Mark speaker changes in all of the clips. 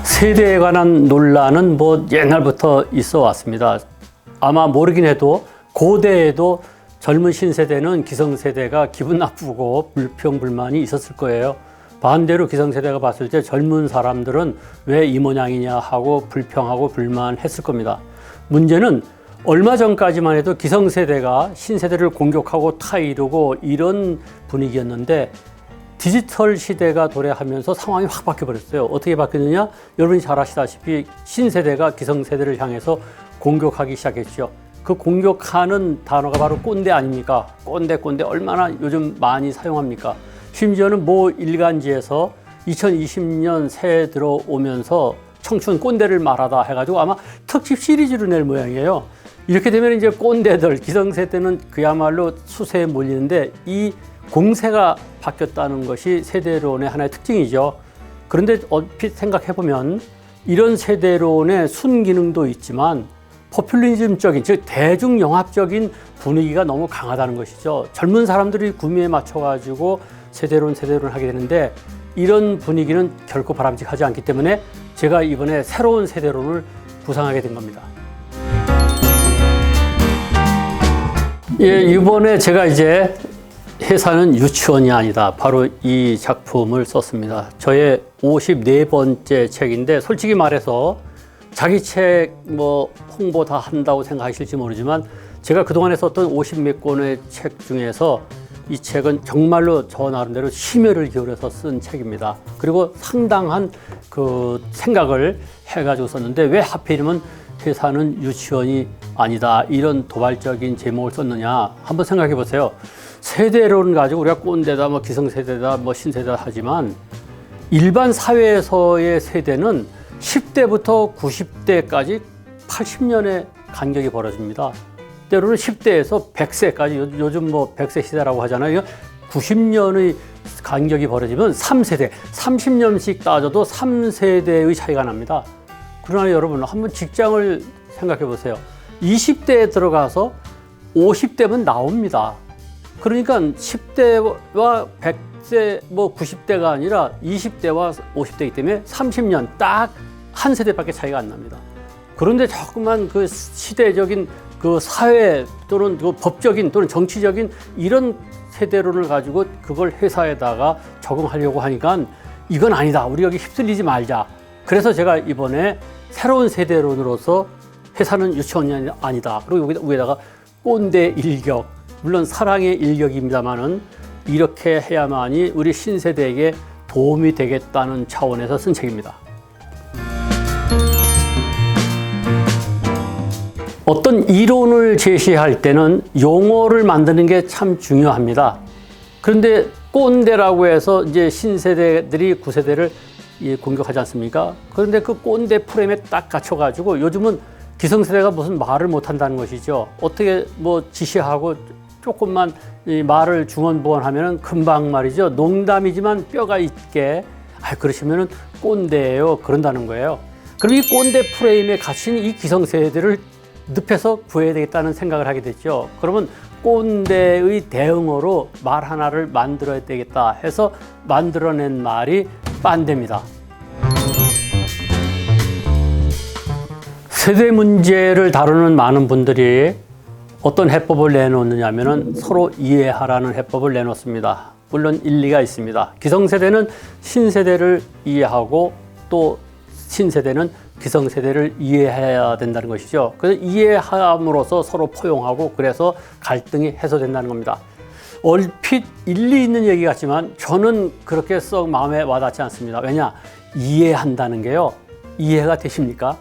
Speaker 1: 세대에 관한 논란은 옛날부터 있어 왔습니다. 아마 모르긴 해도 고대에도 젊은 신세대는 기성세대가 기분 나쁘고 불평불만이 있었을 거예요. 반대로 기성세대가 봤을 때 젊은 사람들은 왜 이 모양이냐 하고 불평하고 불만했을 겁니다. 문제는 얼마 전까지만 해도 기성세대가 신세대를 공격하고 타이르고 이런 분위기였는데 디지털 시대가 도래하면서 상황이 확 바뀌어버렸어요. 어떻게 바뀌느냐? 여러분이 잘 아시다시피 신세대가 기성세대를 향해서 공격하기 시작했죠. 그 공격하는 단어가 바로 꼰대 아닙니까? 꼰대 얼마나 요즘 많이 사용합니까? 심지어는 모 일간지에서 2020년 새해 들어오면서 청춘 꼰대를 말하다 해가지고 아마 특집 시리즈로 낼 모양이에요. 이렇게 되면 이제 꼰대들, 기성세대는 그야말로 수세에 몰리는데 이 공세가 바뀌었다는 것이 세대론의 하나의 특징이죠. 그런데 얼핏 생각해보면 이런 세대론의 순기능도 있지만 포퓰리즘적인, 즉 대중영합적인 분위기가 너무 강하다는 것이죠. 젊은 사람들이 구미에 맞춰가지고 세대론 하게 되는데 이런 분위기는 결코 바람직하지 않기 때문에 제가 이번에 새로운 세대론을 구상하게 된 겁니다. 예, 이번에 제가 이제 회사는 유치원이 아니다. 바로 이 작품을 썼습니다. 저의 54번째 책인데 솔직히 말해서 자기 책 홍보 다 한다고 생각하실지 모르지만 제가 그동안에 썼던 50몇 권의 책 중에서 이 책은 정말로 저 나름대로 심혈을 기울여서 쓴 책입니다. 그리고 상당한 그 생각을 해가지고 썼는데 왜 하필이면 회사는 유치원이 아니다. 이런 도발적인 제목을 썼느냐. 한번 생각해 보세요. 세대론 가지고 우리가 꼰대다, 기성세대다, 신세대다 하지만 일반 사회에서의 세대는 10대부터 90대까지 80년의 간격이 벌어집니다. 때로는 10대에서 100세까지, 요즘 100세 시대라고 하잖아요. 90년의 간격이 벌어지면 3세대, 30년씩 따져도 3세대의 차이가 납니다. 그러나 여러분, 한번 직장을 생각해 보세요. 20대에 들어가서 50대면 나옵니다. 그러니까 10대와 100세, 90대가 아니라 20대와 50대이기 때문에 30년 딱 한 세대밖에 차이가 안 납니다. 그런데 자꾸만 그 시대적인 그 사회 또는 그 법적인 또는 정치적인 이런 세대론을 가지고 그걸 회사에다가 적용하려고 하니까 이건 아니다. 우리 여기 휩쓸리지 말자. 그래서 제가 이번에 새로운 세대론으로서 회사는 유치원이 아니다. 그리고 여기다 위에다가 꼰대 일격, 물론 사랑의 일격입니다만은 이렇게 해야만이 우리 신세대에게 도움이 되겠다는 차원에서 쓴 책입니다. 어떤 이론을 제시할 때는 용어를 만드는 게 참 중요합니다. 그런데 꼰대라고 해서 이제 신세대들이 구세대를 공격하지 않습니까? 그런데 그 꼰대 프레임에 딱 갇혀가지고 요즘은 기성세대가 무슨 말을 못한다는 것이죠. 어떻게 지시하고 조금만 이 말을 중언부언하면 금방 말이죠. 농담이지만 뼈가 있게 그러시면은 꼰대예요. 그런다는 거예요. 그럼 이 꼰대 프레임에 갇힌 이 기성세대를 늪에서 구해야 되겠다는 생각을 하게 됐죠. 그러면 꼰대의 대응어로 말 하나를 만들어야 되겠다 해서 만들어낸 말이 빤대입니다. 세대 문제를 다루는 많은 분들이 어떤 해법을 내놓느냐면은 서로 이해하라는 해법을 내놓습니다. 물론 일리가 있습니다. 기성세대는 신세대를 이해하고 또 신세대는 기성세대를 이해해야 된다는 것이죠. 그래서 이해함으로써 서로 포용하고 그래서 갈등이 해소된다는 겁니다. 얼핏 일리 있는 얘기 같지만 저는 그렇게 썩 마음에 와닿지 않습니다. 왜냐? 이해한다는 게요. 이해가 되십니까?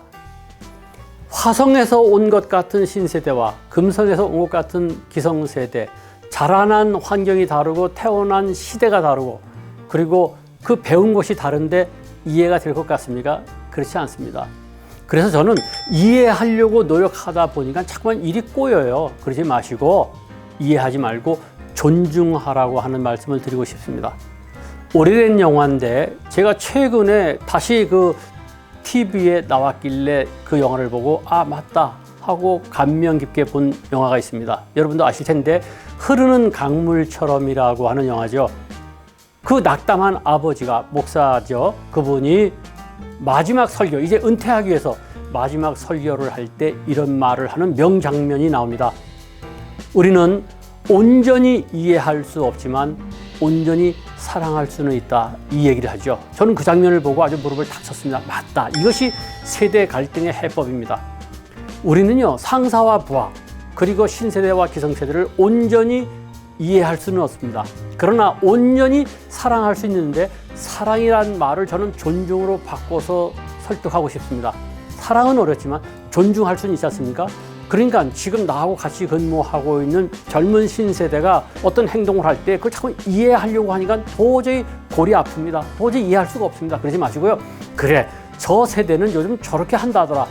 Speaker 1: 화성에서 온 것 같은 신세대와 금성에서 온 것 같은 기성세대, 자라난 환경이 다르고 태어난 시대가 다르고 그리고 그 배운 것이 다른데 이해가 될 것 같습니까? 그렇지 않습니다. 그래서 저는 이해하려고 노력하다 보니까 자꾸만 일이 꼬여요. 그러지 마시고 이해하지 말고 존중하라고 하는 말씀을 드리고 싶습니다. 오래된 영화인데 제가 최근에 다시 TV에 나왔길래 그 영화를 보고 아 맞다 하고 감명 깊게 본 영화가 있습니다. 여러분도 아실 텐데 흐르는 강물처럼이라고 하는 영화죠. 그 낙담한 아버지가 목사죠. 그분이 마지막 설교, 이제 은퇴하기 위해서 마지막 설교를 할 때 이런 말을 하는 명장면이 나옵니다. 우리는 온전히 이해할 수 없지만 온전히 사랑할 수는 있다, 이 얘기를 하죠. 저는 그 장면을 보고 아주 무릎을 탁 쳤습니다. 맞다. 이것이 세대 갈등의 해법입니다. 우리는요, 상사와 부하, 그리고 신세대와 기성세대를 온전히 이해할 수는 없습니다. 그러나 온전히 사랑할 수 있는데, 사랑이란 말을 저는 존중으로 바꿔서 설득하고 싶습니다. 사랑은 어렵지만 존중할 수는 있지 않습니까? 그러니까 지금 나하고 같이 근무하고 있는 젊은 신세대가 어떤 행동을 할 때 그걸 자꾸 이해하려고 하니까 도저히 골이 아픕니다. 도저히 이해할 수가 없습니다. 그러지 마시고요. 그래, 저 세대는 요즘 저렇게 한다더라.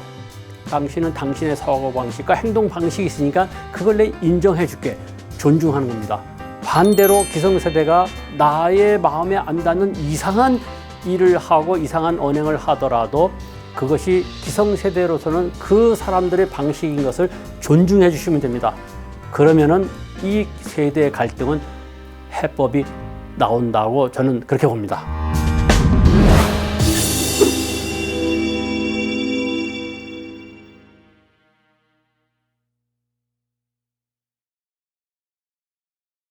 Speaker 1: 당신은 당신의 사고방식과 행동 방식이 있으니까 그걸 내 인정해 줄게. 존중하는 겁니다. 반대로 기성세대가 나의 마음에 안 닿는 이상한 일을 하고 이상한 언행을 하더라도 그것이 기성세대로서는 그 사람들의 방식인 것을 존중해 주시면 됩니다. 그러면은 이 세대의 갈등은 해법이 나온다고 저는 그렇게 봅니다.